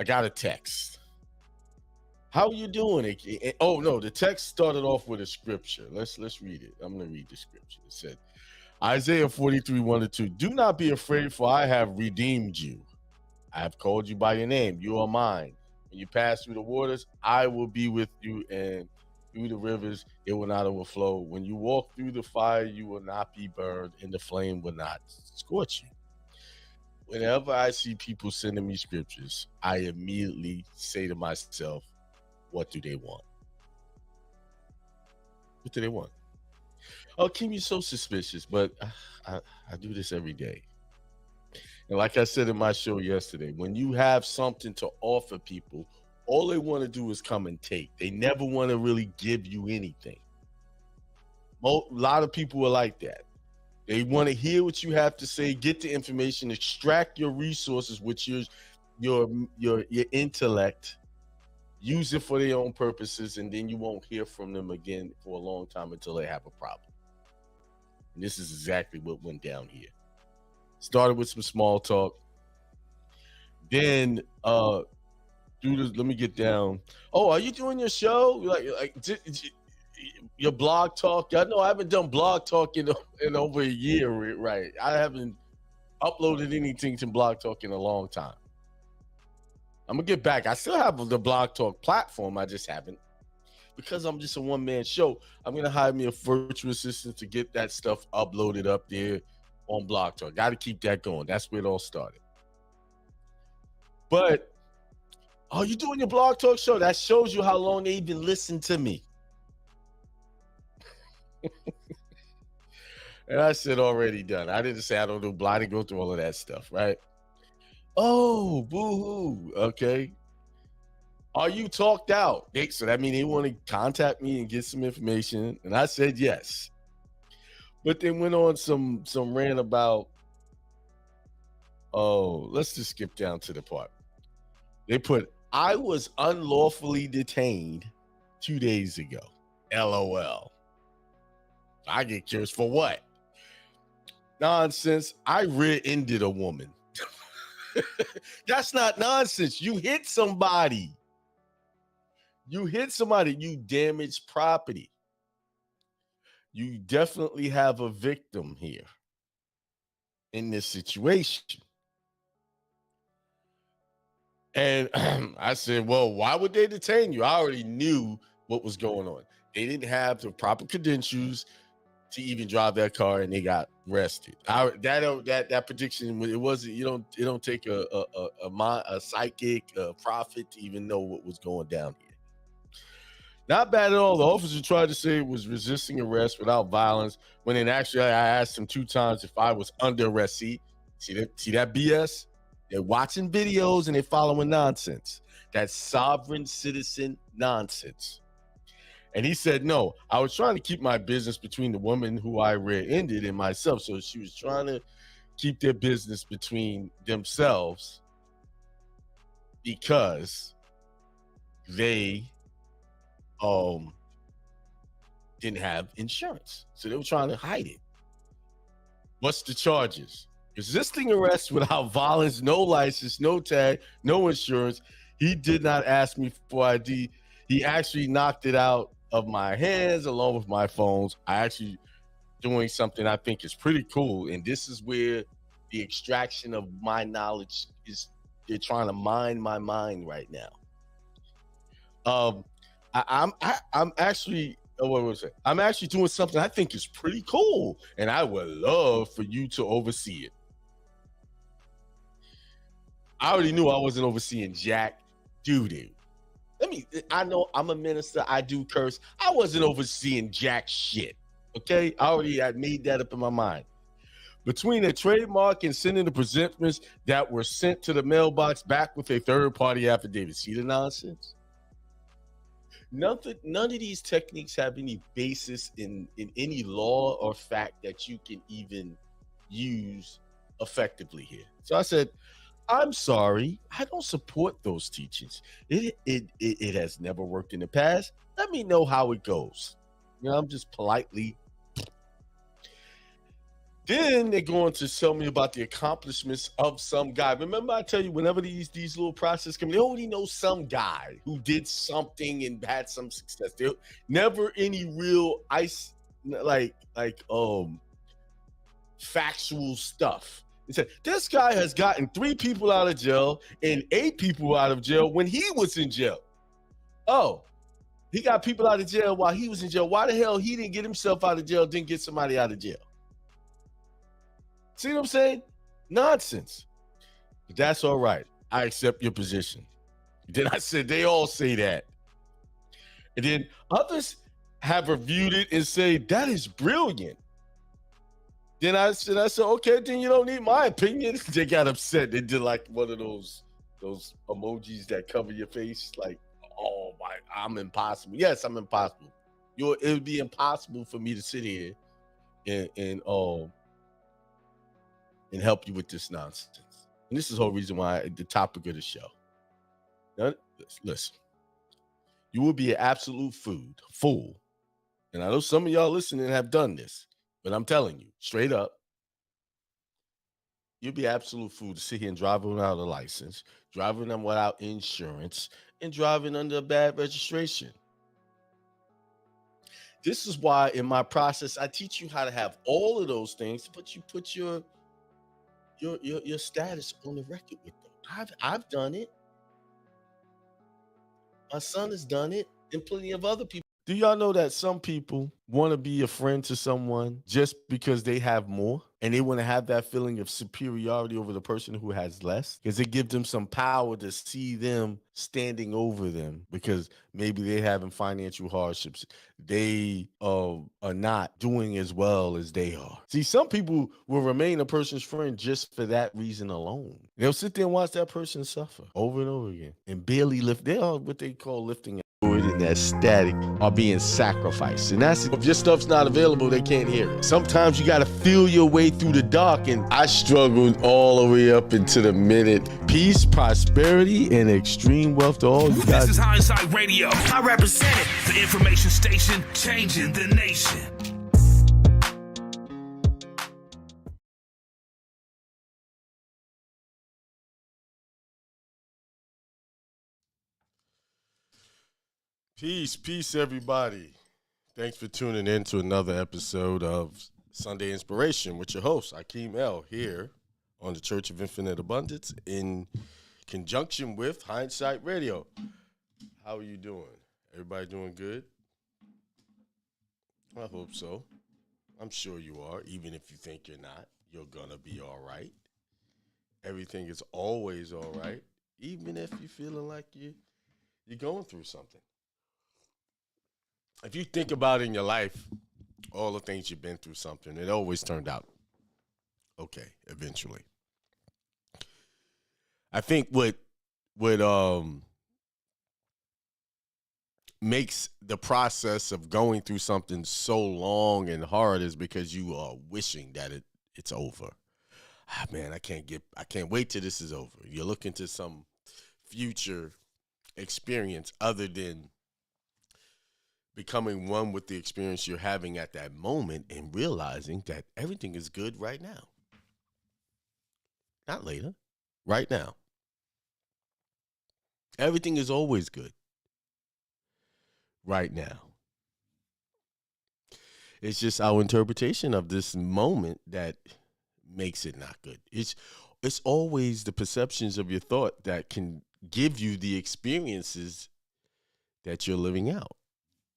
I got a text. How are you doing? Oh no, the text started off with a scripture. Let's read it. I'm gonna read the scripture. It said, Isaiah 43, 1-2. Do not be afraid, for I have redeemed you. I have called you by your name. You are mine. When you pass through the waters, I will be with you, and through the rivers, it will not overflow. When you walk through the fire, you will not be burned, and the flame will not scorch you. Whenever I see people sending me scriptures, I immediately say to myself, what do they want? What do they want? Oh, keep me so suspicious, but I do this every day. And like I said in my show yesterday, when you have something to offer people, all they want to do is come and take. They never want to really give you anything. A lot of people are like that. They want to hear what you have to say, get the information, extract your resources, which is your intellect, use it for their own purposes, and then you won't hear from them again for a long time until they have a problem. And this is exactly what went down here. Started with some small talk. Then let me get down. Oh, are you doing your show? Like your blog talk? I know I haven't done blog talk in over a year, right? I haven't uploaded anything to blog talk in a long time. I'm gonna get back. I still have the blog talk platform. I just haven't, because I'm just a one-man show. I'm gonna hire me a virtual assistant to get that stuff uploaded up there on blog talk. Got to keep that going. That's where it all started. But are you doing your blog talk show? That shows you how long they even listen to me. And I said, already done. I didn't say I don't do blog. I didn't go through all of that stuff, right? Oh, boo-hoo. Okay. Are you talked out? So that means they want to contact me and get some information. And I said yes. But then went on some rant about, let's just skip down to the part. They put, I was unlawfully detained 2 days ago. LOL. I get curious, for what? Nonsense. I rear-ended a woman. That's not nonsense. You hit somebody. You damaged property. You definitely have a victim here in this situation. And I said, well, why would they detain you? I already knew what was going on. They didn't have the proper credentials to even drive that car, and they got arrested. That prediction, it wasn't. It don't take a psychic, a prophet to even know what was going down here. Not bad at all. The officer tried to say it was resisting arrest without violence, when in actually I asked him 2 times if I was under arrest. See that BS? They're watching videos and they're following nonsense. That's sovereign citizen nonsense. And he said, no, I was trying to keep my business between the woman who I rear-ended and myself. So she was trying to keep their business between themselves because they didn't have insurance. So they were trying to hide it. What's the charges? Resisting arrest without violence, no license, no tag, no insurance. He did not ask me for ID. He actually knocked it out of my hands along with my phones. I actually doing something I think is pretty cool. And this is where the extraction of my knowledge is. They're trying to mine my mind right now. I'm actually doing something I think is pretty cool, and I would love for you to oversee it. I already knew I wasn't overseeing jack doo-doo. I know I'm a minister. I do curse. I wasn't overseeing jack shit. Okay? I made that up in my mind. Between a trademark and sending the presentments that were sent to the mailbox back with a third-party affidavit. See the nonsense? None of these techniques have any basis in any law or fact that you can even use effectively here. So I said, I'm sorry, I don't support those teachings. It has never worked in the past. Let me know how it goes. I'm just politely. Then they're going to tell me about the accomplishments of some guy. Remember, I tell you, whenever these little processes come, they already know some guy who did something and had some success. There never any real factual stuff. It said this guy has gotten 3 people out of jail and 8 people out of jail when he was in jail. Oh, he got people out of jail while he was in jail. Why the hell he didn't get himself out of jail, didn't get somebody out of jail? See what I'm saying? Nonsense. But that's all right. I accept your position. Then I said, they all say that. And then others have reviewed it and say, that is brilliant. Then I said, okay, then you don't need my opinion. They got upset. They did like one of those emojis that cover your face. Like, oh my, I'm impossible. Yes, I'm impossible. It would be impossible for me to sit here and help you with this nonsense. And this is the whole reason why the topic of the show. Now, listen, you will be an absolute fool. And I know some of y'all listening have done this, but I'm telling you, straight up, you'll be an absolute fool to sit here and drive without a license, driving them without insurance, and driving under a bad registration. This is why in my process, I teach you how to have all of those things, but you put your status on the record with them. I've done it. My son has done it, and plenty of other people. Do y'all know that some people want to be a friend to someone just because they have more, and they want to have that feeling of superiority over the person who has less, because it gives them some power to see them standing over them because maybe they're having financial hardships. They are not doing as well as they are. See, some people will remain a person's friend just for that reason alone. They'll sit there and watch that person suffer over and over again and barely lift. They are what they call lifting and that static are being sacrificed. And that's if your stuff's not available, they can't hear it. Sometimes you got to feel your way through the dark, and I struggled all the way up into the minute. Peace, prosperity, and extreme wealth to all you guys. This is Hindsight Radio. I represent it. The information station changing the nation. Peace, everybody. Thanks for tuning in to another episode of Sunday Inspiration with your host, Akeem L, here on the Church of Infinite Abundance in conjunction with Hindsight Radio. How are you doing? Everybody doing good? I hope so. I'm sure you are. Even if you think you're not, you're gonna be all right. Everything is always all right, even if you're feeling like you're going through something. If you think about in your life, all the things you've been through something, it always turned out okay eventually. I think what makes the process of going through something so long and hard is because you are wishing that it's over. Man, I can't wait till this is over. You're looking to some future experience other than becoming one with the experience you're having at that moment and realizing that everything is good right now. Not later, right now. Everything is always good right now. It's just our interpretation of this moment that makes it not good. It's always the perceptions of your thought that can give you the experiences that you're living out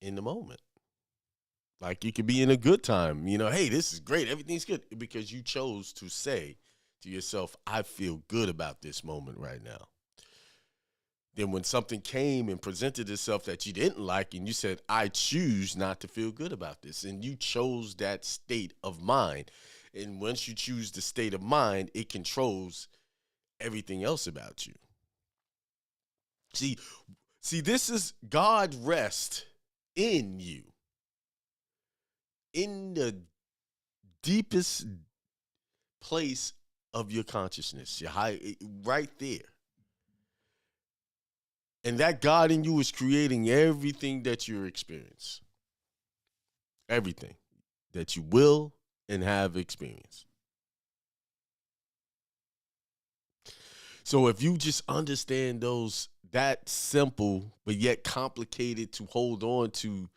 in the moment. Like you could be in a good time, hey, this is great, everything's good, because you chose to say to yourself, I feel good about this moment right now. Then when something came and presented itself that you didn't like, and you said, I choose not to feel good about this, and you chose that state of mind. And once you choose the state of mind, it controls everything else about you. See, this is God rest in you, in the deepest place of your consciousness, right there. And that God in you is creating everything that you experience. Everything that you will and have experience. So if you just understand those, that simple but yet complicated to hold on to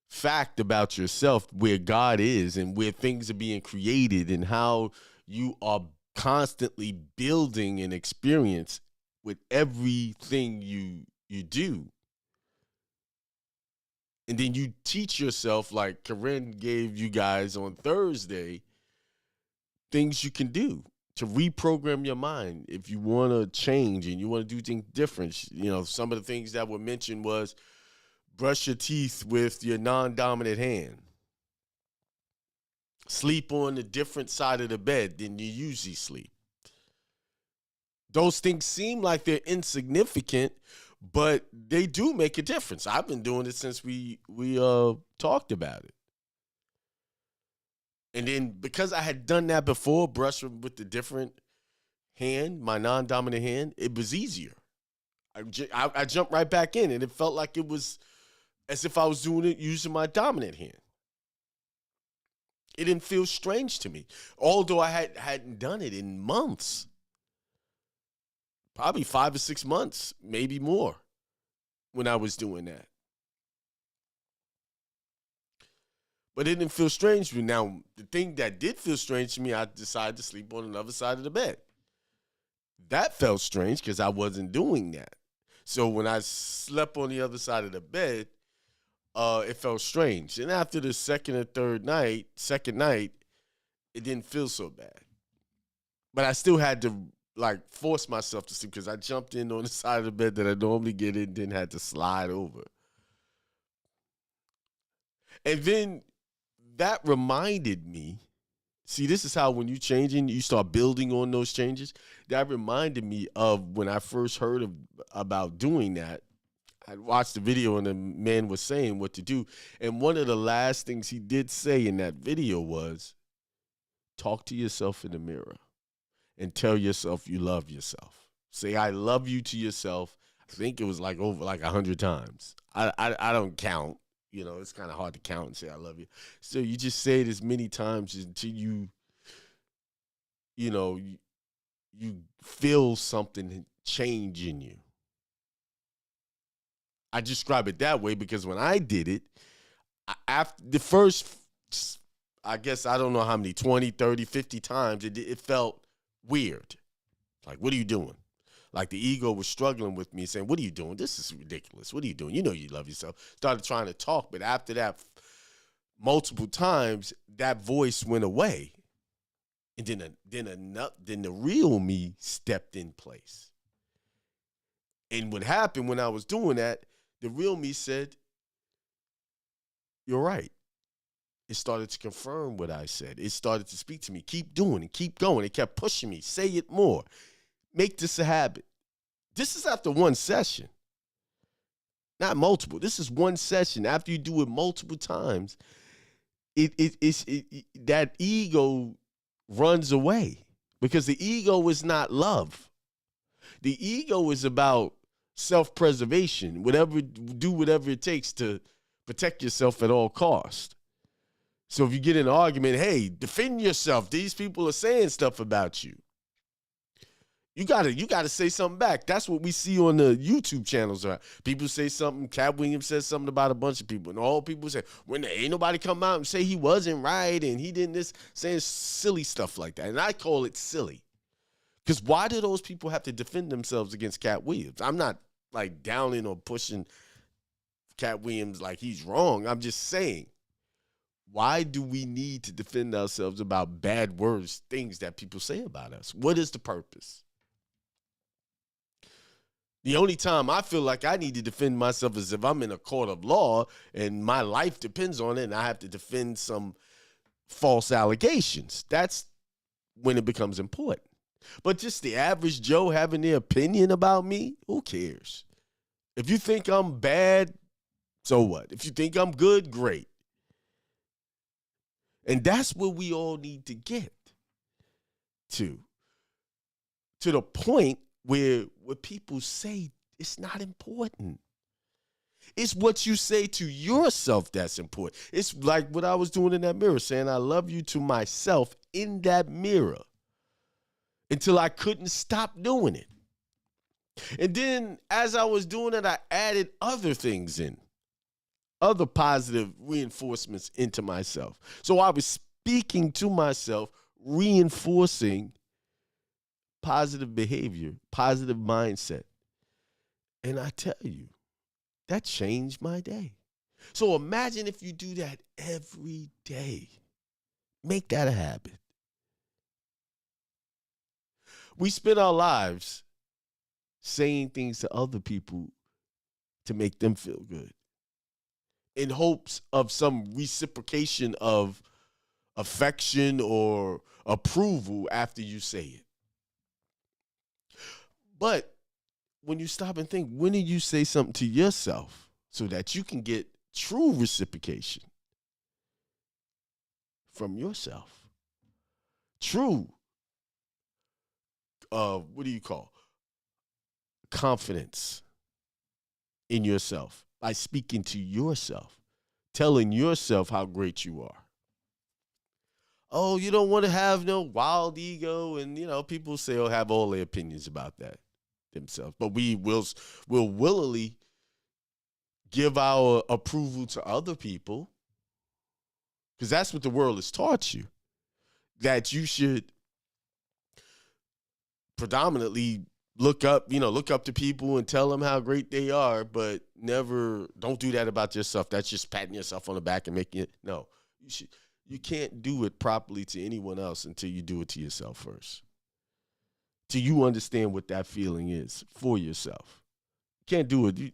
fact about yourself, where God is and where things are being created and how you are constantly building an experience with everything you do. And then you teach yourself, like Corinne gave you guys on Thursday, things you can do to reprogram your mind if you want to change and you want to do things different. You know, some of the things that were mentioned was brush your teeth with your non-dominant hand. Sleep on a different side of the bed than you usually sleep. Those things seem like they're insignificant, but they do make a difference. I've been doing it since we talked about it. And then because I had done that before, brush with the different hand, my non-dominant hand, it was easier. I jumped right back in, and it felt like it was as if I was doing it using my dominant hand. It didn't feel strange to me, although I hadn't done it in months. Probably 5 or 6 months, maybe more, when I was doing that. But it didn't feel strange to me. Now, the thing that did feel strange to me, I decided to sleep on another side of the bed. That felt strange because I wasn't doing that. So when I slept on the other side of the bed, it felt strange. And after the second night, it didn't feel so bad. But I still had to force myself to sleep because I jumped in on the side of the bed that I normally get in, then had to slide over. And then that reminded me, see, this is how when you're changing, you start building on those changes. That reminded me of when I first heard about doing that. I watched the video and the man was saying what to do. And one of the last things he did say in that video was, talk to yourself in the mirror and tell yourself you love yourself. Say, I love you to yourself. I think it was over 100 times. I don't count. You know, it's kind of hard to count and say I love you. So you just say it as many times until you feel something change in you. I describe it that way because when I did it, after the first, I guess, I don't know how many, 20, 30, 50 times, it felt weird. Like, what are you doing? Like the ego was struggling with me saying, what are you doing? This is ridiculous. What are you doing? You know you love yourself. Started trying to talk, but after that, multiple times, that voice went away. And then the real me stepped in place. And what happened when I was doing that, the real me said, you're right. It started to confirm what I said. It started to speak to me. Keep doing it. Keep going. It kept pushing me. Say it more. Make this a habit. This is after one session. Not multiple. This is one session. After you do it multiple times, that ego runs away because the ego is not love. The ego is about self-preservation, do whatever it takes to protect yourself at all costs. So if you get in an argument, hey, defend yourself. These people are saying stuff about you. You gotta say something back. That's what we see on the YouTube channels. People say something. Cat Williams says something about a bunch of people, and all people say, when there ain't nobody come out and say he wasn't right and he didn't this, saying silly stuff like that. And I call it silly. Because why do those people have to defend themselves against Cat Williams? I'm not downing or pushing Cat Williams like he's wrong. I'm just saying, why do we need to defend ourselves about bad words, things that people say about us? What is the purpose? The only time I feel like I need to defend myself is if I'm in a court of law and my life depends on it and I have to defend some false allegations. That's when it becomes important. But just the average Joe having their opinion about me, who cares? If you think I'm bad, so what? If you think I'm good, great. And that's where we all need to get to the point where people say it's not important. It's what you say to yourself that's important. It's like what I was doing in that mirror, saying I love you to myself in that mirror until I couldn't stop doing it. And then as I was doing it, I added other things in, other positive reinforcements into myself. So I was speaking to myself, reinforcing positive behavior, positive mindset. And I tell you, that changed my day. So imagine if you do that every day. Make that a habit. We spend our lives saying things to other people to make them feel good in hopes of some reciprocation of affection or approval after you say it. But when you stop and think, when did you say something to yourself so that you can get true reciprocation from yourself? True, what do you call? Confidence in yourself by speaking to yourself, telling yourself how great you are. Oh, you don't want to have no wild ego, and people say, oh, have all their opinions about that themselves. But we will willingly give our approval to other people because that's what the world has taught you, that you should predominantly look up to people and tell them how great they are, but don't do that about yourself. That's just patting yourself on the back and making it. No, you can't do it properly to anyone else until you do it to yourself first. Till you understand what that feeling is for yourself. You can't do it.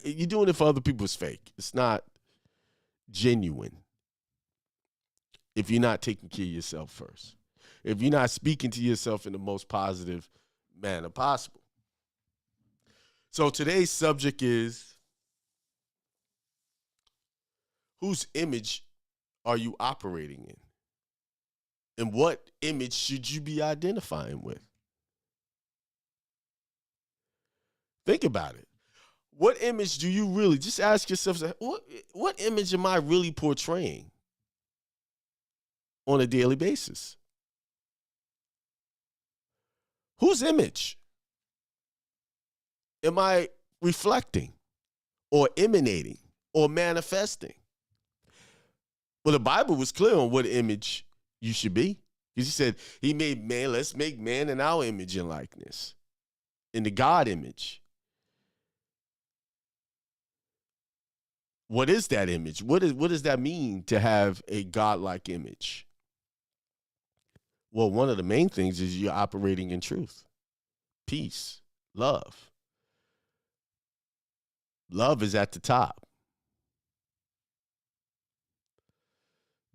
You're doing it for other people. It's fake. It's not genuine if you're not taking care of yourself first. If you're not speaking to yourself in the most positive manner possible. So today's subject is, whose image are you operating in? And what image should you be identifying with? Think about it. What image do you really, just ask yourself, what image am I really portraying on a daily basis? Whose image am I reflecting or emanating or manifesting? Well, the Bible was clear on what image you should be. Because he said, he made man, let's make man in our image and likeness, in the God image. What is that image? What does that mean to have a God-like image? Well, one of the main things is you're operating in truth, peace, love. Love is at the top.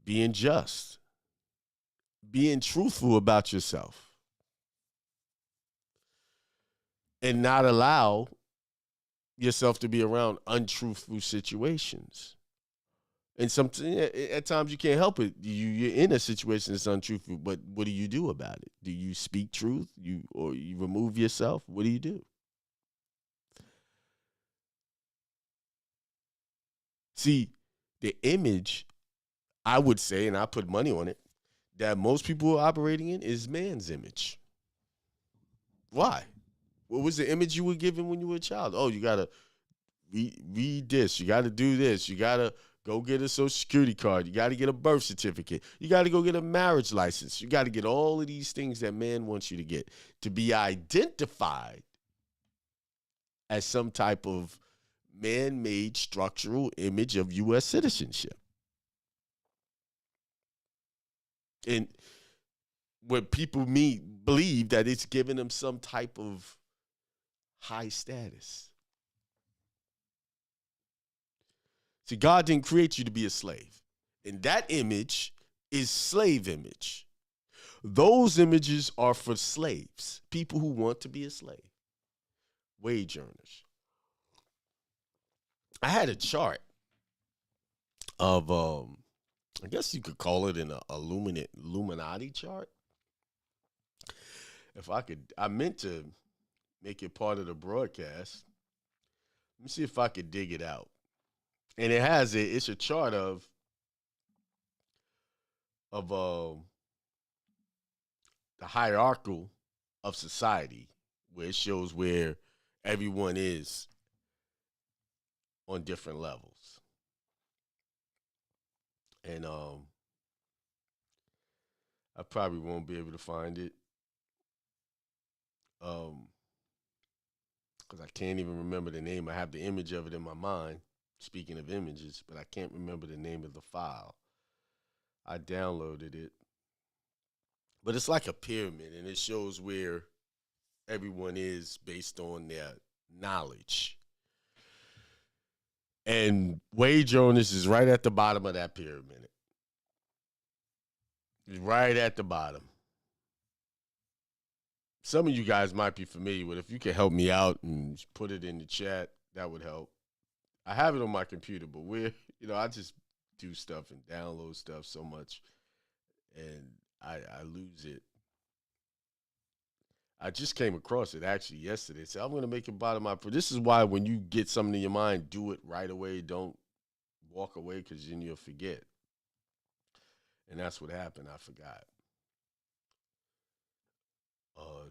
Being just, being truthful about yourself, and not allow yourself to be around untruthful situations. And at times you can't help it. You're in a situation that's untruthful, but what do you do about it? Do you speak truth? Or you remove yourself? What do you do? See, the image, I would say, and I put money on it, that most people are operating in is man's image. Why? What was the image you were given when you were a child? Oh, you got to read this. You got to do this. You got to go get a Social Security card. You got to get a birth certificate. You got to go get a marriage license. You got to get all of these things that man wants you to get to be identified as some type of man-made structural image of U.S. citizenship. And what people believe that it's giving them some type of high status. See, God didn't create you to be a slave. And that image is slave image. Those images are for slaves, people who want to be a slave, wage earners. I had a chart of, I guess you could call it an Illuminati chart. If I could, I meant to make it part of the broadcast, Let me see if I could dig it out. And it's a chart of the hierarchical of society, where it shows where everyone is on different levels. And I probably won't be able to find it. Because I can't even remember the name. I have the image of it in my mind, speaking of images, but I can't remember the name of the file. I downloaded it. But it's like a pyramid, and it shows where everyone is based on their knowledge. And wage earners is right at the bottom of that pyramid. It's right at the bottom. Some of you guys might be familiar with it. If you can help me out and put it in the chat, that would help. I have it on my computer, but I just do stuff and download stuff so much, and I lose it. I just came across it actually yesterday. So I'm going to make it bottom up. This is why when you get something in your mind, do it right away. Don't walk away, because then you'll forget. And that's what happened. I forgot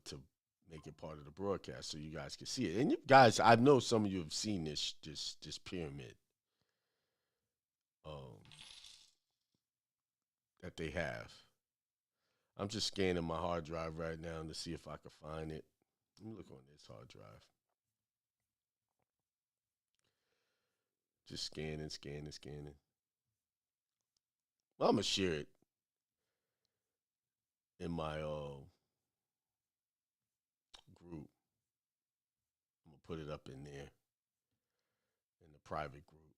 to make it part of the broadcast so you guys can see it. And you guys, I know some of you have seen this pyramid that they have. I'm just scanning my hard drive right now to see if I can find it. Let me look on this hard drive. Just scanning. Well, I'm going to share it in my group. I'm going to put it up in there in the private group.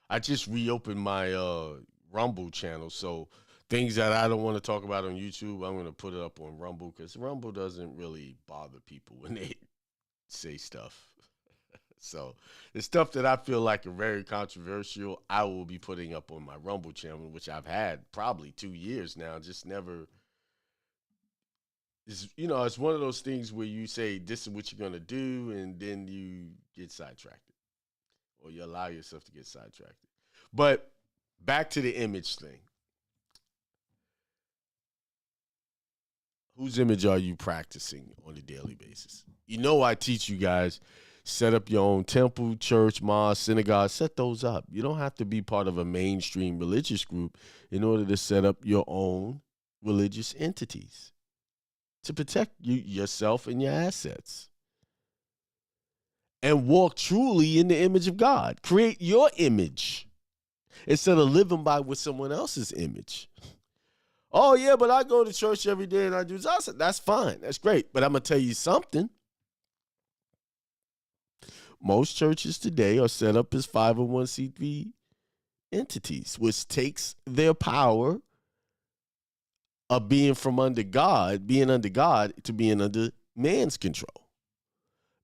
I just reopened my Rumble channel, so things that I don't want to talk about on YouTube, I'm going to put it up on Rumble, because Rumble doesn't really bother people when they say stuff. So the stuff that I feel like are very controversial, I will be putting up on my Rumble channel, which I've had probably 2 years now, just never. It's one of those things where you say, this is what you're going to do, and then you get sidetracked, or you allow yourself to get sidetracked. But back to the image thing. Whose image are you practicing on a daily basis? I teach you guys, set up your own temple, church, mosque, synagogue. Set those up. You don't have to be part of a mainstream religious group in order to set up your own religious entities to protect yourself and your assets. And walk truly in the image of God. Create your image instead of living by with someone else's image. Oh, yeah, but I go to church every day and I do this. That's fine. That's great. But I'm going to tell you something. Most churches today are set up as 501c3 entities, which takes their power of being under God, to being under man's control.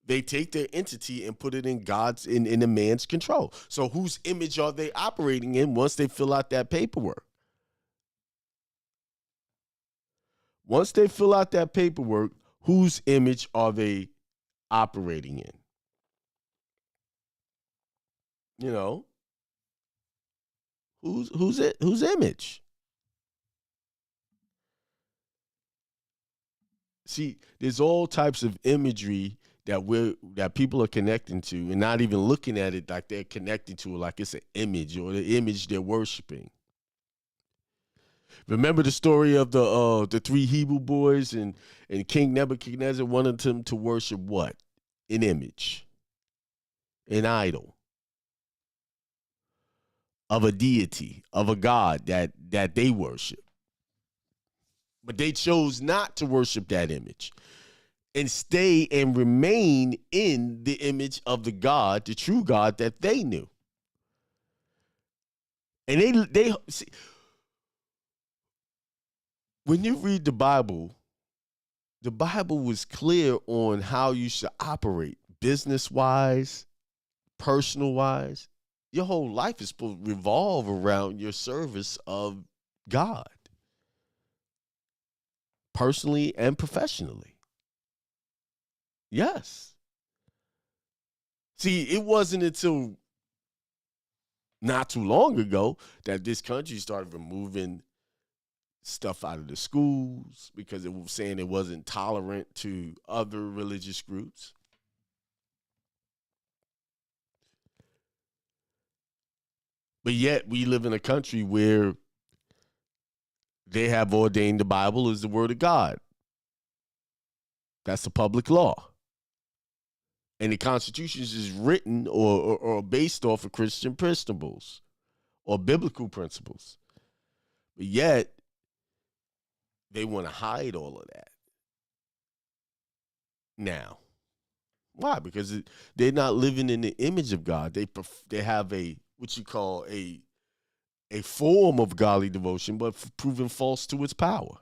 They take their entity and put it in in a man's control. So whose image are they operating in once they fill out that paperwork? Once they fill out that paperwork, whose image are they operating in? Whose image? See, there's all types of imagery that people are connecting to and not even looking at it like they're connecting to it like it's an image or the image they're worshiping. Remember the story of the 3 Hebrew boys and King Nebuchadnezzar wanted them to worship what? An image, an idol of a deity, of a god that they worship. But they chose not to worship that image and stay and remain in the image of the God, the true God that they knew. And they see, when you read the Bible was clear on how you should operate business-wise, personal-wise. Your whole life is supposed to revolve around your service of God, personally and professionally. Yes. See, it wasn't until not too long ago that this country started removing stuff out of the schools because it was saying it wasn't tolerant to other religious groups. But yet we live in a country where they have ordained the Bible as the word of God. That's the public law. And the Constitution is written or based off of Christian principles or biblical principles. But yet, they want to hide all of that. Now, why? Because they're not living in the image of God. They have what you call a form of godly devotion, but proven false to its power.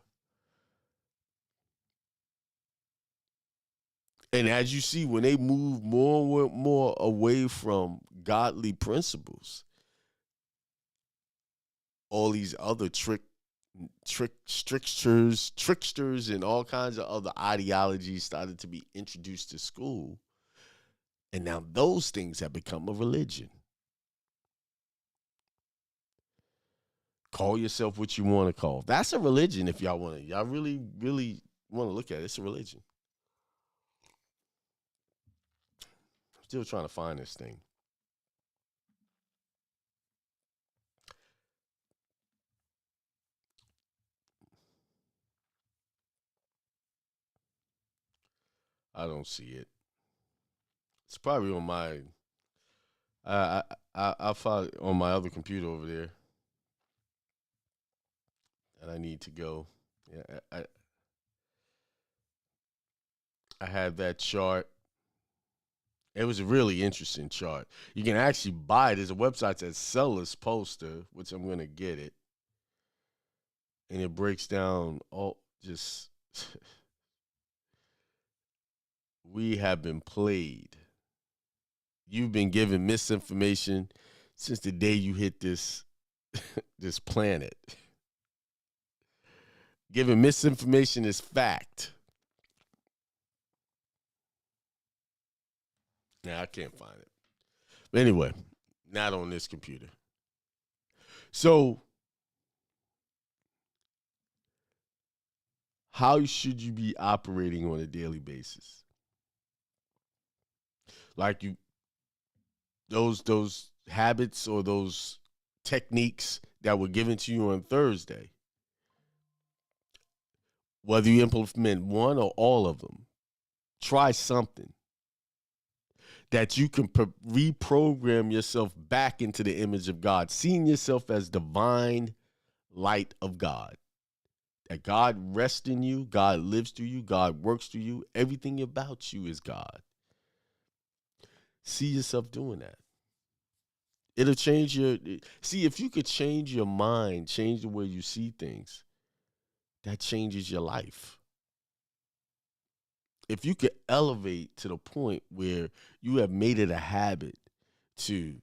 And as you see, when they move more and more away from godly principles, all these other tricksters, and all kinds of other ideologies started to be introduced to school. And now those things have become a religion. Call yourself what you want to call. That's a religion if y'all want to. Y'all really, really want to look at it. It's a religion. Still trying to find this thing. I don't see it. It's probably on my. I found it on my other computer over there, and I need to go. Yeah, I had that chart. It was a really interesting chart. You can actually buy it. There's a website that sells this poster, which I'm going to get it. And it breaks down all just, we have been played. You've been given misinformation since the day you hit this, this planet. Given misinformation is fact. Now, I can't find it. But anyway, not on this computer. So, how should you be operating on a daily basis? Like those habits or those techniques that were given to you on Thursday, whether you implement one or all of them, try something that you can reprogram yourself back into the image of God, seeing yourself as divine light of God. That God rests in you, God lives through you, God works through you. Everything about you is God. See yourself doing that. It'll change see, if you could change your mind, change the way you see things, that changes your life. If you could elevate to the point where you have made it a habit to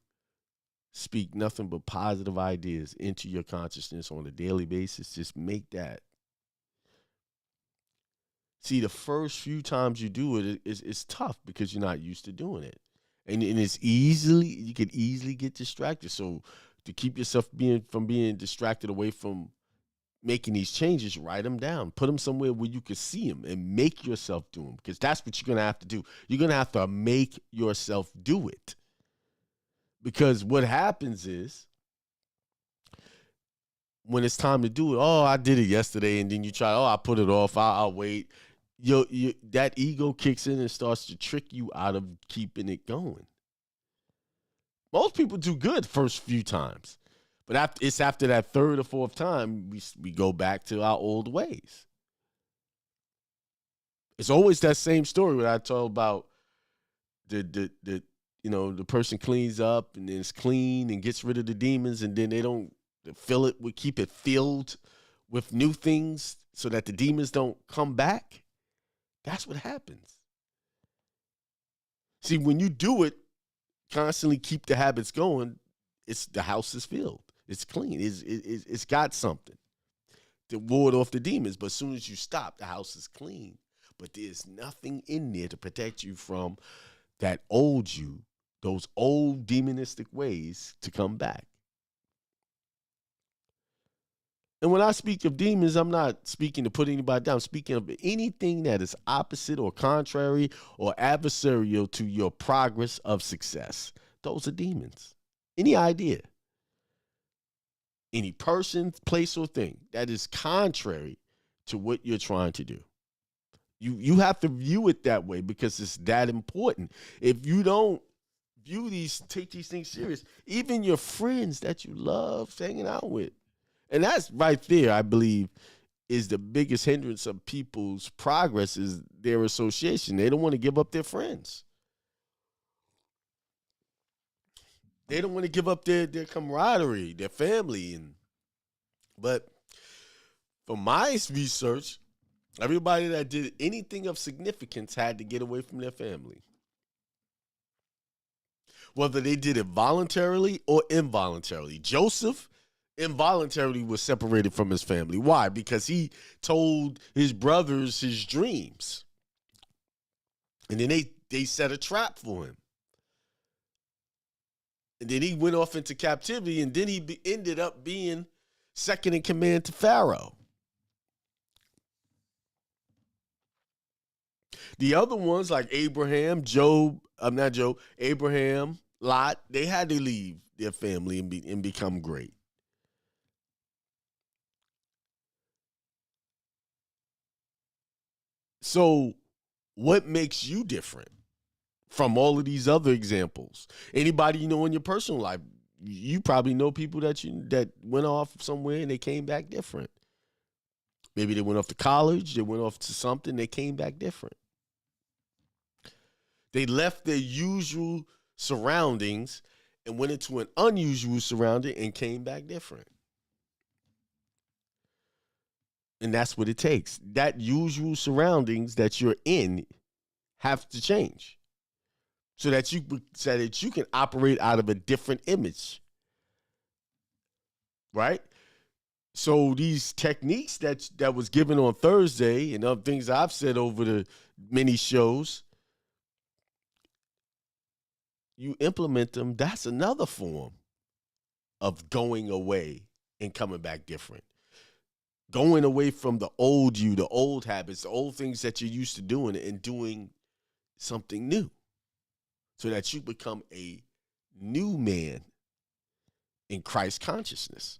speak nothing but positive ideas into your consciousness on a daily basis, just make that. See, the first few times you do it, it's tough because you're not used to doing it. And it's you could easily get distracted. So to keep yourself from being distracted away from making these changes, write them down, put them somewhere where you can see them and make yourself do them, because that's what you're going to have to do. You're going to have to make yourself do it, because what happens is when it's time to do it, oh, I did it yesterday. And then you try, oh, I put it off. I'll wait. That ego kicks in and starts to trick you out of keeping it going. Most people do good first few times. But it's after that third or fourth time, we go back to our old ways. It's always that same story when I talk about the person cleans up and then it's clean and gets rid of the demons, and then they don't keep it filled with new things so that the demons don't come back. That's what happens. See, when you do it, constantly keep the habits going, the house is filled. It's clean. It's got something to ward off the demons. But as soon as you stop, the house is clean. But there's nothing in there to protect you from that old you those old demonistic ways to come back. And when I speak of demons, I'm not speaking to put anybody down. I'm speaking of anything that is opposite or contrary or adversarial to your progress of success. Those are demons. Any idea, any person, place, or thing that is contrary to what you're trying to do. You have to view it that way because it's that important. If you don't take these things serious, even your friends that you love hanging out with, and that's right there, I believe, is the biggest hindrance of people's progress is their association. They don't want to give up their friends. They don't want to give up their camaraderie, their family. But from my research, everybody that did anything of significance had to get away from their family. Whether they did it voluntarily or involuntarily. Joseph involuntarily was separated from his family. Why? Because he told his brothers his dreams. And then they set a trap for him. And then he went off into captivity, and then he ended up being second in command to Pharaoh. The other ones like Abraham, Abraham, Lot, they had to leave their family and become great. So what makes you different from all of these other examples? Anybody you know in your personal life, you probably know people that went off somewhere and they came back different. Maybe they went off to college, they went off to something, they came back different. They left their usual surroundings and went into an unusual surrounding and came back different. And that's what it takes. That usual surroundings that you're in have to change so that you can operate out of a different image. Right? So these techniques that was given on Thursday and other things I've said over the many shows, you implement them, that's another form of going away and coming back different. Going away from the old you, the old habits, the old things that you're used to doing and doing something new so that you become a new man in Christ consciousness.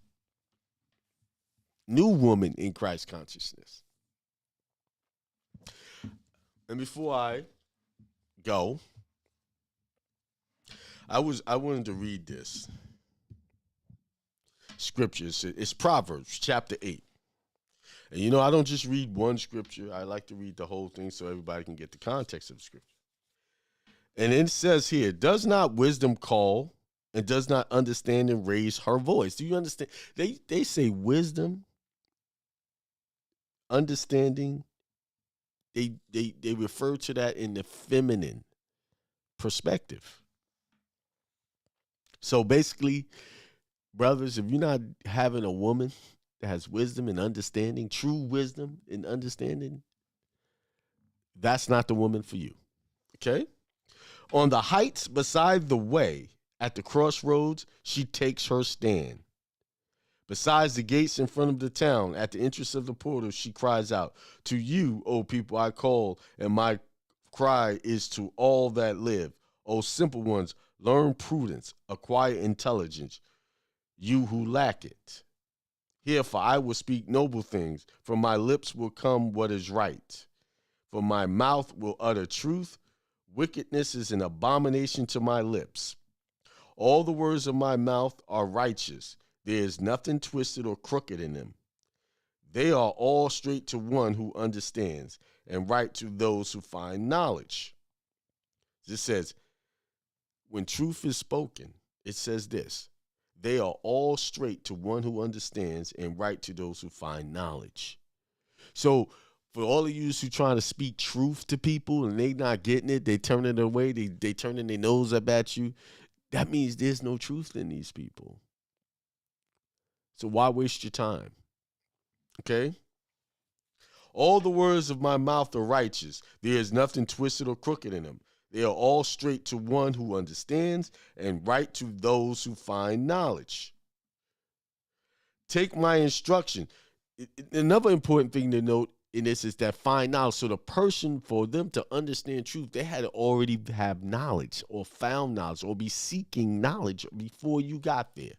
New woman in Christ consciousness. And before I go, I wanted to read this scripture. It's Proverbs chapter 8. And I don't just read one scripture. I like to read the whole thing so everybody can get the context of the scripture. And it says here, does not wisdom call, and does not understanding raise her voice? Do you understand? They say wisdom, understanding, they refer to that in the feminine perspective. So basically, brothers, if you're not having a woman that has wisdom and understanding, true wisdom and understanding, that's not the woman for you. Okay? On the heights beside the way, at the crossroads, she takes her stand. Besides the gates in front of the town, at the entrance of the portal, she cries out, to you, O people, I call, and my cry is to all that live. O simple ones, learn prudence, acquire intelligence, you who lack it. Herefore I will speak noble things, from my lips will come what is right. For my mouth will utter truth, wickedness is an abomination to my lips. All the words of my mouth are righteous, there is nothing twisted or crooked in them. They are all straight to one who understands, and right to those who find knowledge. This says, when truth is spoken, it says this, they are all straight to one who understands and right to those who find knowledge. So for all of you who trying to speak truth to people and they not getting it, they turning it away, they turning their nose up at you, that means there's no truth in these people. So why waste your time? Okay? All the words of my mouth are righteous. There is nothing twisted or crooked in them. They are all straight to one who understands, and right to those who find knowledge. Take my instruction. Another important thing to note in this is that find knowledge. So the person, for them to understand truth, they had to already have knowledge or found knowledge or be seeking knowledge before you got there.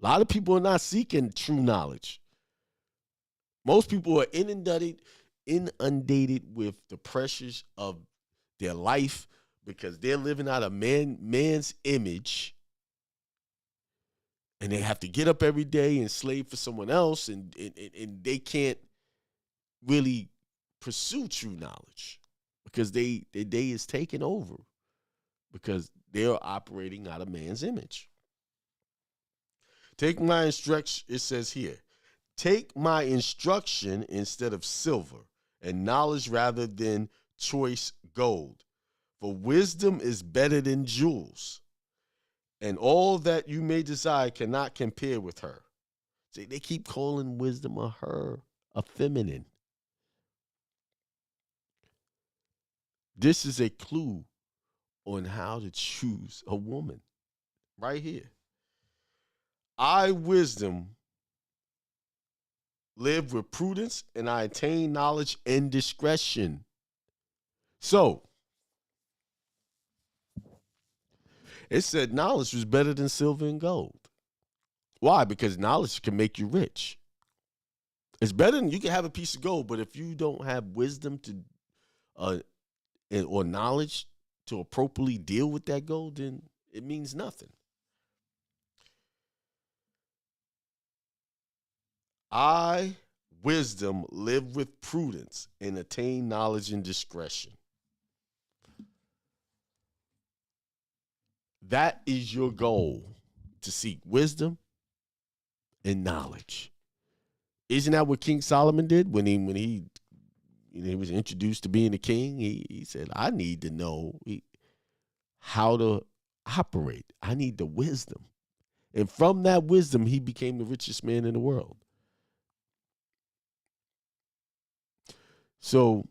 A lot of people are not seeking true knowledge. Most people are inundated with the pressures of their life because they're living out of man's image, and they have to get up every day and slave for someone else, and they can't really pursue true knowledge because their day is taken over because they're operating out of man's image. Take my instruction, it says here, take my instruction instead of silver, and knowledge rather than choice gold. For wisdom is better than jewels, and all that you may desire cannot compare with her. See, they keep calling wisdom a her, a feminine. This is a clue on how to choose a woman right here. I, wisdom, live with prudence, and I attain knowledge and discretion. So, it said knowledge was better than silver and gold. Why? Because knowledge can make you rich. It's better than, you can have a piece of gold, but if you don't have wisdom to or knowledge to appropriately deal with that gold, then it means nothing. I, wisdom, live with prudence and attain knowledge and discretion. That is your goal, to seek wisdom and knowledge. Isn't that what King Solomon did when he was introduced to being a king? He said, I need to know how to operate. I need the wisdom. And from that wisdom, he became the richest man in the world. So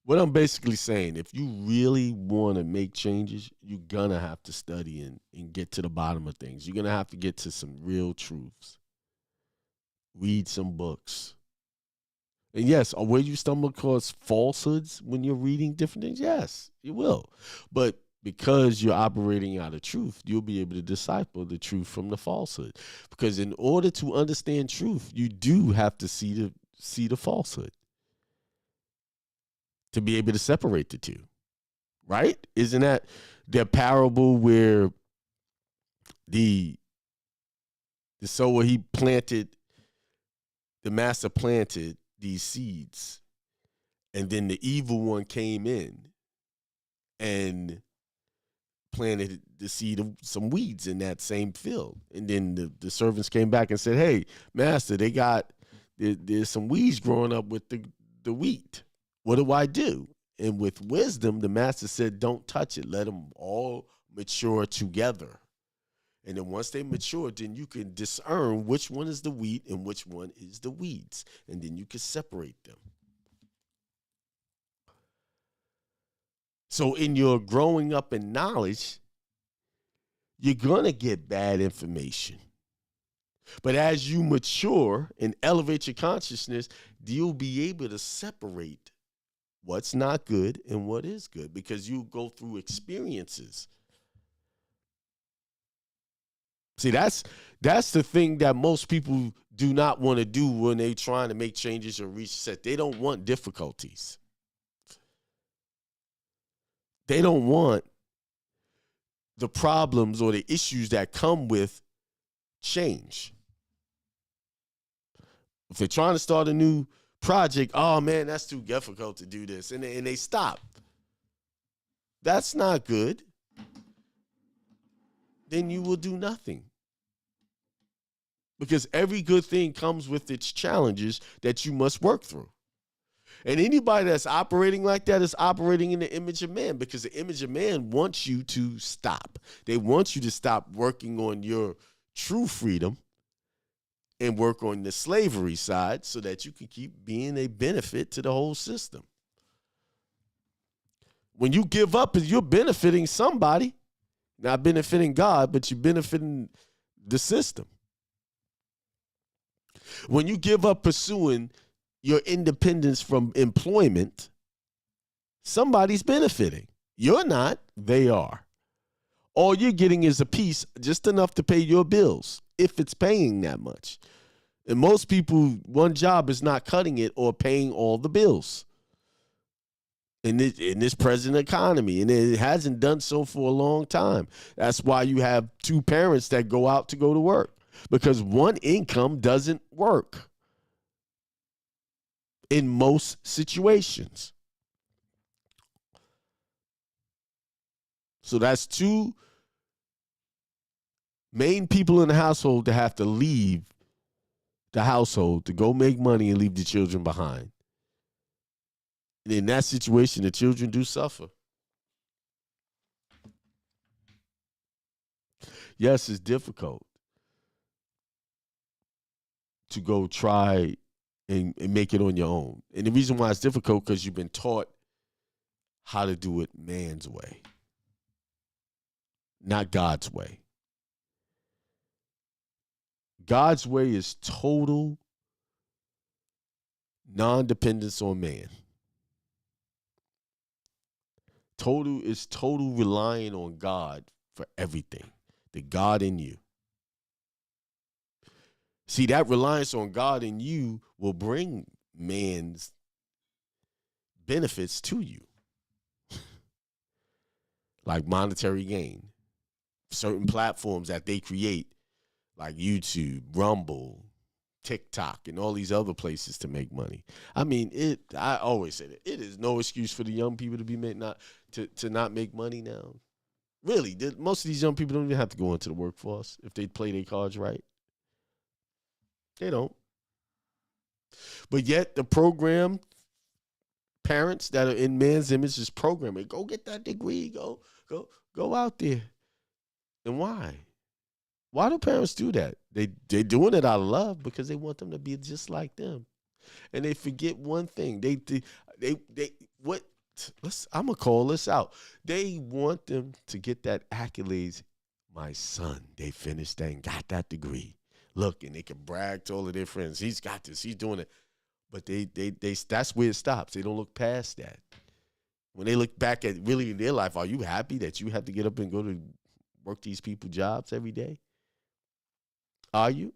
what I'm basically saying, if you really want to make changes, you're going to have to study and get to the bottom of things. You're going to have to get to some real truths. Read some books. And yes, will you stumble across falsehoods when you're reading different things? Yes, you will. But because you're operating out of truth, you'll be able to decipher the truth from the falsehood. Because in order to understand truth, you do have to see the falsehood to be able to separate the two, right? Isn't that the parable where the sower, the master planted these seeds, and then the evil one came in and planted the seed of some weeds in that same field. And then the servants came back and said, hey, master, there's some weeds growing up with the wheat. What do I do? And with wisdom, the master said, don't touch it. Let them all mature together. And then once they mature, then you can discern which one is the wheat and which one is the weeds. And then you can separate them. So in your growing up in knowledge, you're going to get bad information. But as you mature and elevate your consciousness, you'll be able to separate what's not good and what is good, because you go through experiences. See, that's the thing that most people do not want to do when they're trying to make changes or reset. They don't want difficulties. They don't want the problems or the issues that come with change. If they're trying to start a new project, oh man, that's too difficult to do this, and they stop. That's not good. Then you will do nothing. Because every good thing comes with its challenges that you must work through. And anybody that's operating like that is operating in the image of man, because the image of man wants you to stop. They want you to stop working on your true freedom and work on the slavery side so that you can keep being a benefit to the whole system. When you give up, you're benefiting somebody. Not benefiting God, but you're benefiting the system. When you give up pursuing your independence from employment, somebody's benefiting. You're not, they are. All you're getting is a piece, just enough to pay your bills, if it's paying that much. And most people, one job is not cutting it or paying all the bills in this present economy. And it hasn't done so for a long time. That's why you have two parents that go out to go to work, because one income doesn't work in most situations. So that's two main people in the household that have to leave the household to go make money and leave the children behind. And in that situation, the children do suffer. Yes, it's difficult to go try and make it on your own. And the reason why it's difficult, because you've been taught how to do it man's way, not God's way. God's way is total non-dependence on man. Total relying on God for everything. The God in you. See, that reliance on God in you will bring man's benefits to you. Like monetary gain. Certain platforms that they create, like YouTube, Rumble, TikTok, and all these other places to make money. I mean, I always say that it is no excuse for the young people to be to not make money now. Really, most of these young people don't even have to go into the workforce if they play their cards right. They don't. But yet the program, parents that are in man's image is programming. Go get that degree. Go out there. And why? Why do parents do that? They're doing it out of love, because they want them to be just like them. And they forget one thing. I'm gonna call this out. They want them to get that accolades. My son, they finished that and got that degree. Look, and they can brag to all of their friends. He's got this. He's doing it. But they that's where it stops. They don't look past that. When they look back at really their life, are you happy that you have to get up and go to work these people's jobs every day? Are you?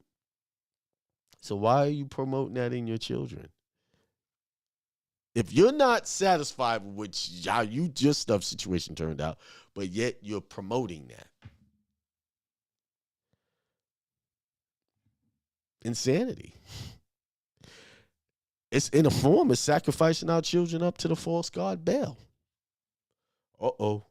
So why are you promoting that in your children? If you're not satisfied with how you just stuff situation turned out, but yet you're promoting that. Insanity. It's in a form of sacrificing our children up to the false god Baal. Uh-oh.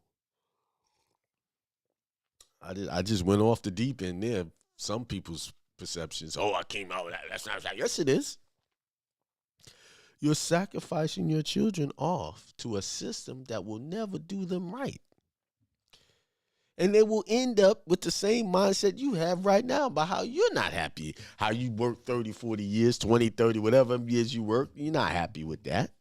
I just went off the deep end there. Some people's perceptions. Oh, I came out with that. That's not right. Yes, it is. You're sacrificing your children off to a system that will never do them right. And they will end up with the same mindset you have right now about how you're not happy. How you work 30, 40 years, 20, 30, whatever years you work. You're not happy with that.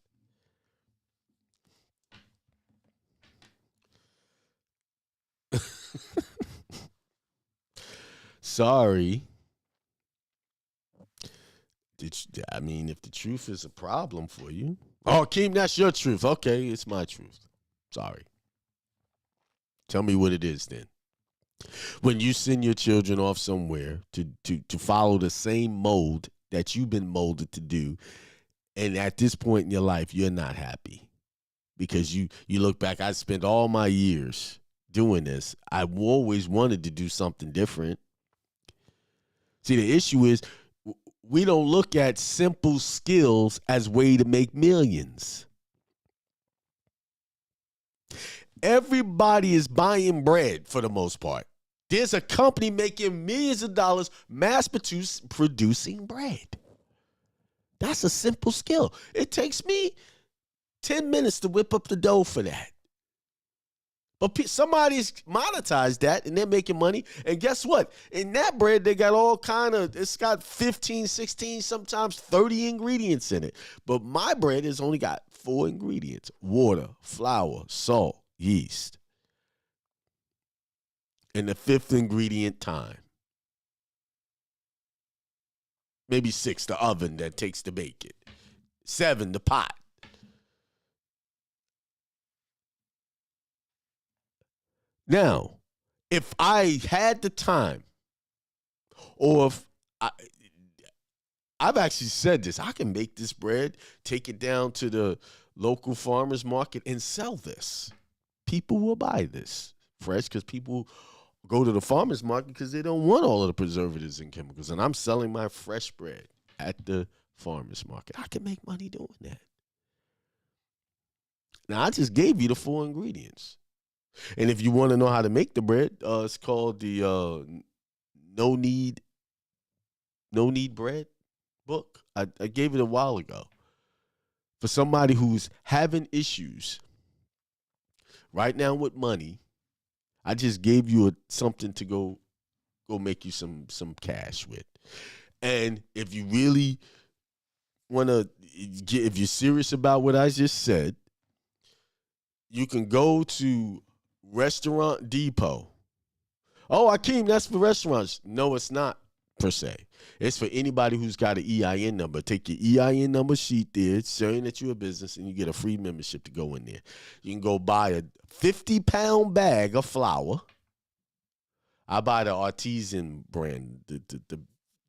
Sorry. I mean, if the truth is a problem for you. Oh, Keem, that's your truth. Okay, it's my truth. Sorry. Tell me what it is then. When you send your children off somewhere to follow the same mold that you've been molded to do, and at this point in your life, you're not happy. Because you look back, I spent all my years doing this. I always wanted to do something different. See, the issue is we don't look at simple skills as way to make millions. Everybody is buying bread for the most part. There's a company making millions of dollars mass producing bread. That's a simple skill. It takes me 10 minutes to whip up the dough for that. But somebody's monetized that and they're making money. And guess what? In that bread, they got all kind of, it's got 15, 16, sometimes 30 ingredients in it. But my bread has only got 4 ingredients: water, flour, salt, yeast. And the 5th ingredient, time. Maybe 6, the oven that takes to bake it. 7, the pot. Now, if I had the time, or if I've actually said this, I can make this bread, take it down to the local farmer's market and sell this. People will buy this fresh because people go to the farmer's market because they don't want all of the preservatives and chemicals. And I'm selling my fresh bread at the farmer's market. I can make money doing that. Now, I just gave you the 4 ingredients. And if you want to know how to make the bread, it's called the No Need Bread book. I gave it a while ago. For somebody who's having issues right now with money, I just gave you something to go make you some cash with. And if you really want to, if you're serious about what I just said, you can go to Restaurant Depot. Oh, Akeem, that's for restaurants. No, it's not per se. It's for anybody who's got an EIN number. Take your EIN number sheet there, showing that you're a business, and you get a free membership to go in there. You can go buy a 50-pound bag of flour. I buy the Artisan brand.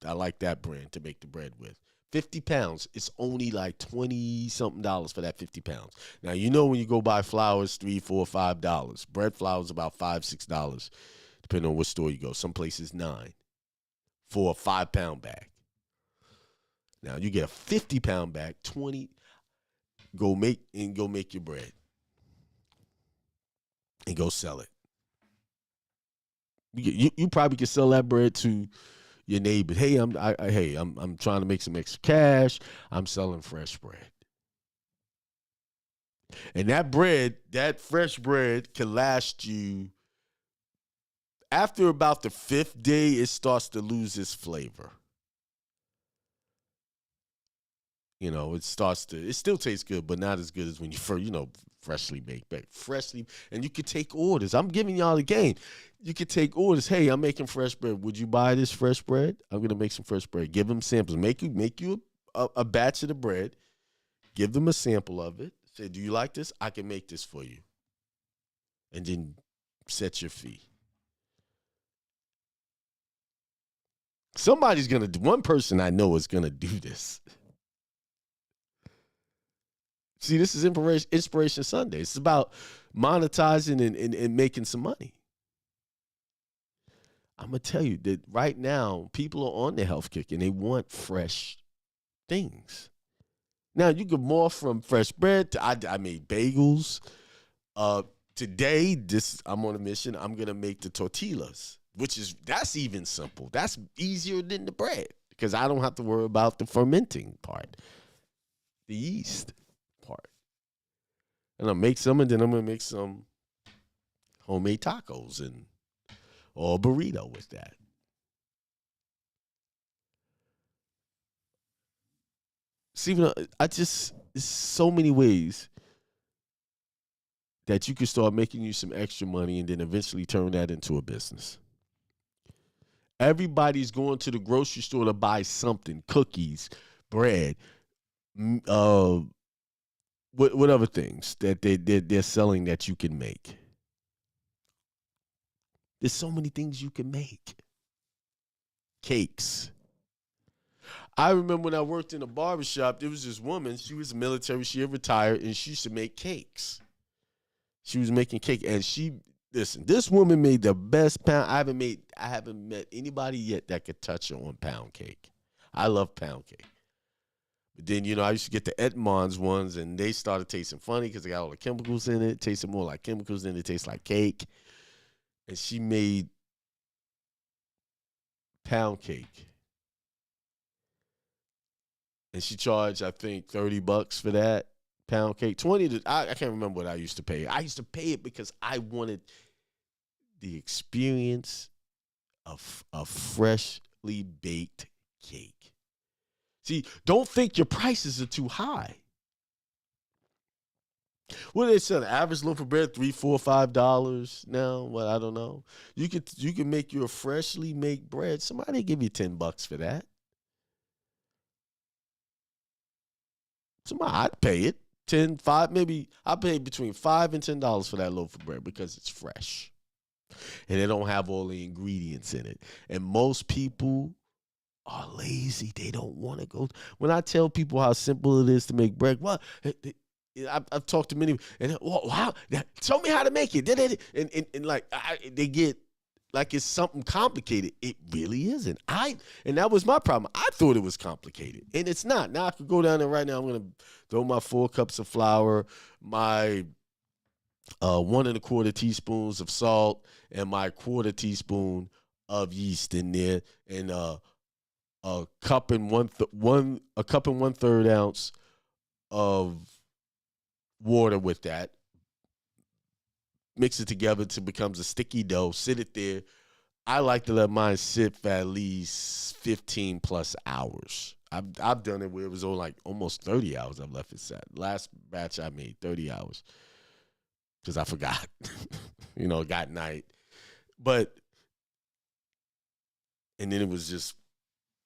I like that brand to make the bread with. 50 pounds, it's only like $20-something for that 50 pounds. Now, you know when you go buy flour, it's $3, $4, $5. Bread flour is about $5, $6, depending on what store you go. Some places $9 for a 5-pound bag. Now, you get a 50-pound bag, $20. Go make your bread and go sell it. You probably can sell that bread to your neighbor. Hey, I'm trying to make some extra cash. I'm selling fresh bread. And that fresh bread can last you, after about the 5th day, it starts to lose its flavor. You know, it still tastes good, but not as good as when you first, freshly baked. And you could take orders. I'm giving y'all the game. You could take orders. Hey, I'm making fresh bread. Would you buy this fresh bread? I'm going to make some fresh bread. Give them samples. Make you a batch of the bread. Give them a sample of it. Say, do you like this? I can make this for you. And then set your fee. One person I know is going to do this. See, this is Inspiration Sunday. It's about monetizing and making some money. I'm going to tell you that right now, people are on the health kick and they want fresh things. Now, you can morph from fresh bread to, I made bagels. Today, I'm on a mission. I'm going to make the tortillas, that's even simple. That's easier than the bread because I don't have to worry about the fermenting part, the yeast part. And I'll make some, and then I'm going to make some homemade tacos or a burrito with that. See, there's so many ways that you can start making you some extra money and then eventually turn that into a business. Everybody's going to the grocery store to buy something, cookies, bread, what other things that they're selling that you can make. There's so many things you can make. Cakes. I remember when I worked in a barbershop, there was this woman, she was military, she had retired, and she used to make cakes. She was making cake, and this woman made the best pound. I haven't met anybody yet that could touch her on pound cake. I love pound cake. But then, I used to get the Edmonds ones, and they started tasting funny because they got all the chemicals in it. It tasted more like chemicals than it tastes like cake. And she made pound cake. And she charged, I think, $30 for that pound cake. I can't remember what I used to pay. I used to pay it because I wanted the experience of a freshly baked cake. See, don't think your prices are too high. What they sell? Average loaf of bread, $3, $4, $5 now. What, I don't know. You can make your freshly made bread. Somebody give you $10 for that. Somebody, I'd pay it. 10, 5, maybe I pay between $5 and $10 for that loaf of bread because it's fresh. And they don't have all the ingredients in it. And most people are lazy. They don't want to go. When I tell people how simple it is to make bread, well, I've talked to many, and wow, show me how to make it. And like they get like it's something complicated. It really isn't. And that was my problem. I thought it was complicated, and it's not. Now I could go down there right now. I'm gonna throw my 4 cups of flour, my 1 1/4 teaspoons of salt, and my 1/4 teaspoon of yeast in there, and a cup and 1/3 ounce of water with that. Mix it together till it becomes a sticky dough. Sit it there. I like to let mine sit for at least 15 plus hours. I've done it where it was on like almost 30 hours I've left it set. Last batch I made 30 hours because I forgot. It got night. And then it was just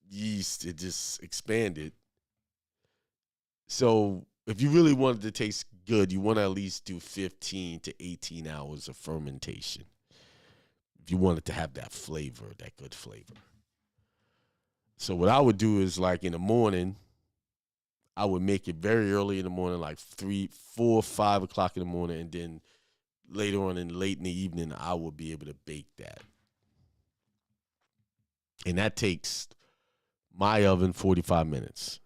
yeast. It just expanded. So if you really wanted to taste good, you want to at least do 15 to 18 hours of fermentation. If you want it to have that flavor, that good flavor. So what I would do is like in the morning, I would make it very early in the morning, like 3, 4, 5 o'clock in the morning. And then later on late in the evening, I will be able to bake that. And that takes my oven 45 minutes.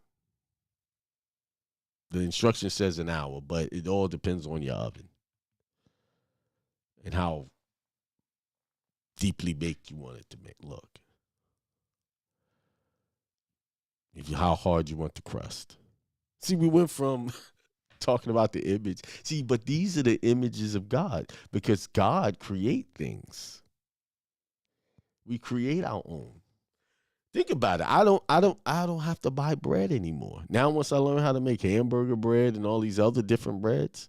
The instruction says an hour, but it all depends on your oven and how deeply baked you want it to look. How hard you want the crust. See, we went from talking about the image. See, but these are the images of God because God create things. We create our own. Think about it. I don't have to buy bread anymore. Now once I learn how to make hamburger bread and all these other different breads,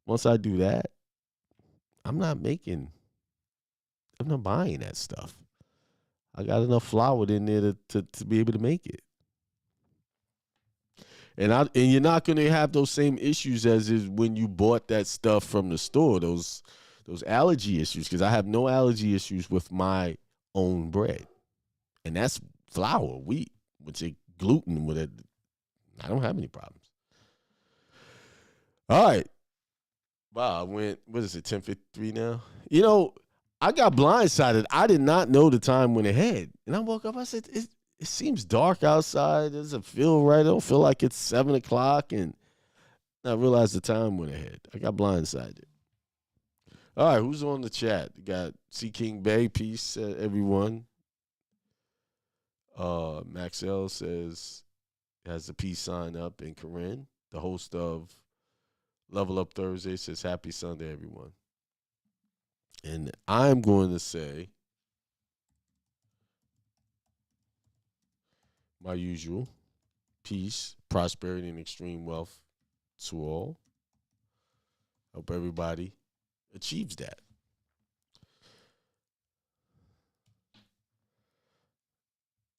once I do that, I'm not buying that stuff. I got enough flour in there to be able to make it. And you're not going to have those same issues as is when you bought that stuff from the store, those allergy issues, because I have no allergy issues with my own bread. And that's flour, wheat, which is gluten with it. I don't have any problems. All right. Wow, I went, what is it, 10:53 now? I got blindsided. I did not know the time went ahead. And I woke up, I said, it seems dark outside. It doesn't feel right. I don't feel like it's 7 o'clock. And I realized the time went ahead. I got blindsided. All right, who's on the chat? You got C. King Bay. Peace, everyone. Maxell says, has the peace sign up. And Corinne, the host of Level Up Thursday, says, happy Sunday, everyone. And I'm going to say my usual peace, prosperity, and extreme wealth to all. Hope everybody achieves that.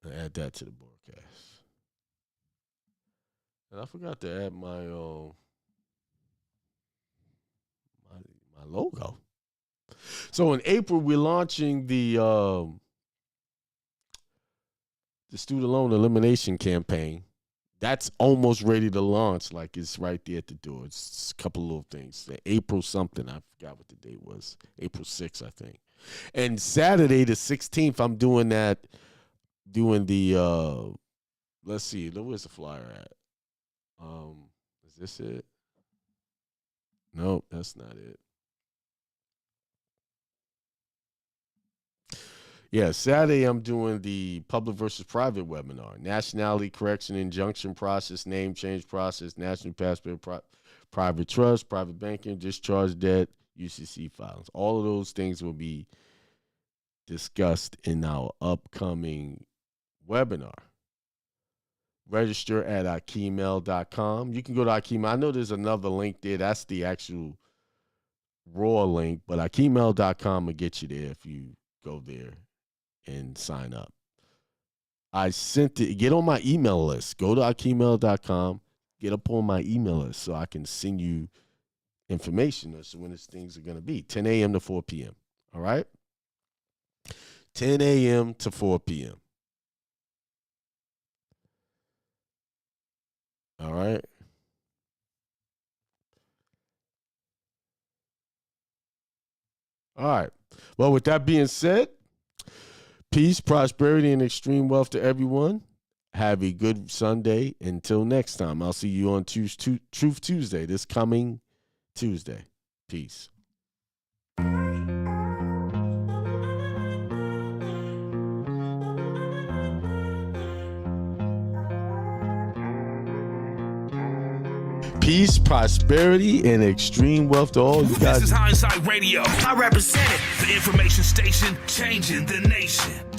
I add that to the broadcast. And I forgot to add my my logo. So in April, we're launching the student loan elimination campaign. That's almost ready to launch. Like it's right there at the door. It's a couple little things. April something. I forgot what the date was. April 6th, I think. And Saturday the 16th, I'm doing the let's see, where's the flyer at? Is this it? Nope, that's not it. Yeah, Saturday I'm doing the public versus private webinar. Nationality correction, injunction process, name change process, national passport, private trust, private banking, discharge debt, UCC filings. All of those things will be discussed in our upcoming webinar. register at Akimel.com. You can go to Akimel. I know there's another link there. That's the actual raw link, but Akimel.com will get you there if you go there and sign up. I sent it. Get on my email list. Go to Akimel.com. Get up on my email list so I can send you information as to when these things are going to be. 10 a.m. to 4 p.m. All right? 10 a.m. to 4 p.m. All right? All right. Well, with that being said, peace, prosperity, and extreme wealth to everyone. Have a good Sunday. Until next time, I'll see you on Truth Tuesday, this coming Tuesday. Peace. Peace, prosperity, and extreme wealth to all you guys. This is Hindsight Radio. I represent it. The information station changing the nation.